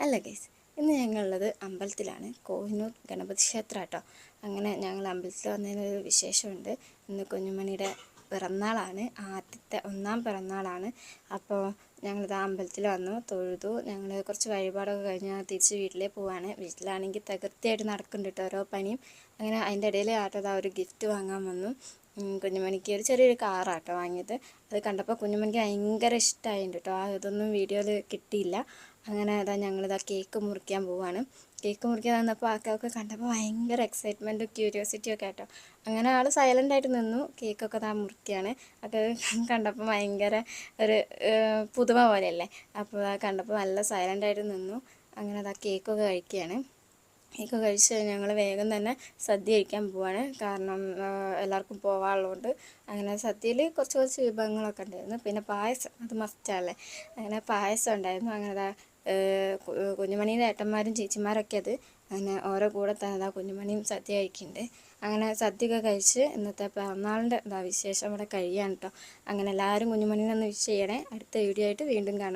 അല്ല ഗൈസ്, ഇന്ന് ഞങ്ങളുള്ളത് അമ്പലത്തിലാണ്. കോഹിനൂർ ഗണപതി ക്ഷേത്രം കേട്ടോ. അങ്ങനെ ഞങ്ങൾ അമ്പലത്തിൽ വന്നതിനൊരു വിശേഷമുണ്ട്. ഇന്ന് കുഞ്ഞുമണിയുടെ പിറന്നാളാണ്, ആദ്യത്തെ ഒന്നാം പിറന്നാളാണ്. അപ്പോൾ ഞങ്ങളിത് അമ്പലത്തിൽ വന്നു, തൊഴുതു. ഞങ്ങൾ കുറച്ച് വഴിപാടൊക്കെ കഴിഞ്ഞ് തിരിച്ച് വീട്ടിലേക്ക് പോവാണ്. വീട്ടിലാണെങ്കിൽ തകൃതിയായിട്ട് നടക്കുന്നുണ്ട് കേട്ടോ ഓരോ പണിയും. അങ്ങനെ അതിൻ്റെ ഇടയിൽ ആട്ടത് ഒരു ഗിഫ്റ്റ് വാങ്ങാൻ വന്നു. കുഞ്ഞുമണിക്ക് ഒരു ചെറിയൊരു കാറാട്ടോ വാങ്ങിയത്. അത് കണ്ടപ്പോൾ കുഞ്ഞുമണിക്ക് ഭയങ്കര ഇഷ്ടമായിട്ടുണ്ട് കേട്ടോ. അതൊന്നും വീഡിയോയിൽ കിട്ടിയില്ല. അങ്ങനെ ഞങ്ങളിതാ കേക്ക് മുറിക്കാൻ പോവാണ്. കേക്ക് മുറിക്കാൻ വന്നപ്പോൾ ആൾക്കാർക്ക് കണ്ടപ്പോൾ ഭയങ്കര എക്സൈറ്റ്മെൻറ്റും ക്യൂരിയോസിറ്റിയും ഒക്കെ ആട്ടോ. അങ്ങനെ ആൾ സൈലൻ്റായിട്ട് നിന്നു. കേക്കൊക്കെ മുറിക്കുകയാണ്. അത് കണ്ടപ്പോൾ ഭയങ്കര ഒരു പുതുമ പോലെയല്ലേ. അപ്പോൾ കണ്ടപ്പോൾ നല്ല സൈലൻ്റായിട്ട് നിന്നു. അങ്ങനെ കേക്കൊക്കെ കഴിക്കുകയാണ്. കേക്ക് കഴിച്ച് ഞങ്ങൾ വേഗം തന്നെ സദ്യ കഴിക്കാൻ പോവാണ്. കാരണം എല്ലാവർക്കും പോകാനുള്ളതുകൊണ്ട്. അങ്ങനെ സദ്യയിൽ കുറച്ച് വിഭവങ്ങളൊക്കെ ഉണ്ടായിരുന്നു. പിന്നെ പായസം, അത് മസ്റ്റാണല്ലേ. അങ്ങനെ പായസം ഉണ്ടായിരുന്നു. അങ്ങനെ കുഞ്ഞുമണിയുടെ ഏട്ടന്മാരും ചേച്ചിമാരൊക്കെ അങ്ങനെ ഓരോ കൂടെ തന്നെ കുഞ്ഞുമണിയും സദ്യ കഴിക്കുന്നുണ്ട്. അങ്ങനെ സദ്യയൊക്കെ കഴിച്ച് ഇന്നത്തെ പിറന്നാളിൻ്റെ വിശേഷം ഇവിടെ കഴിയാണ് കേട്ടോ. അങ്ങനെ എല്ലാവരും കുഞ്ഞുമണീനെ ഒന്ന് വിഷ് ചെയ്യണേ. അടുത്ത വീഡിയോ ആയിട്ട് വീണ്ടും കാണാം.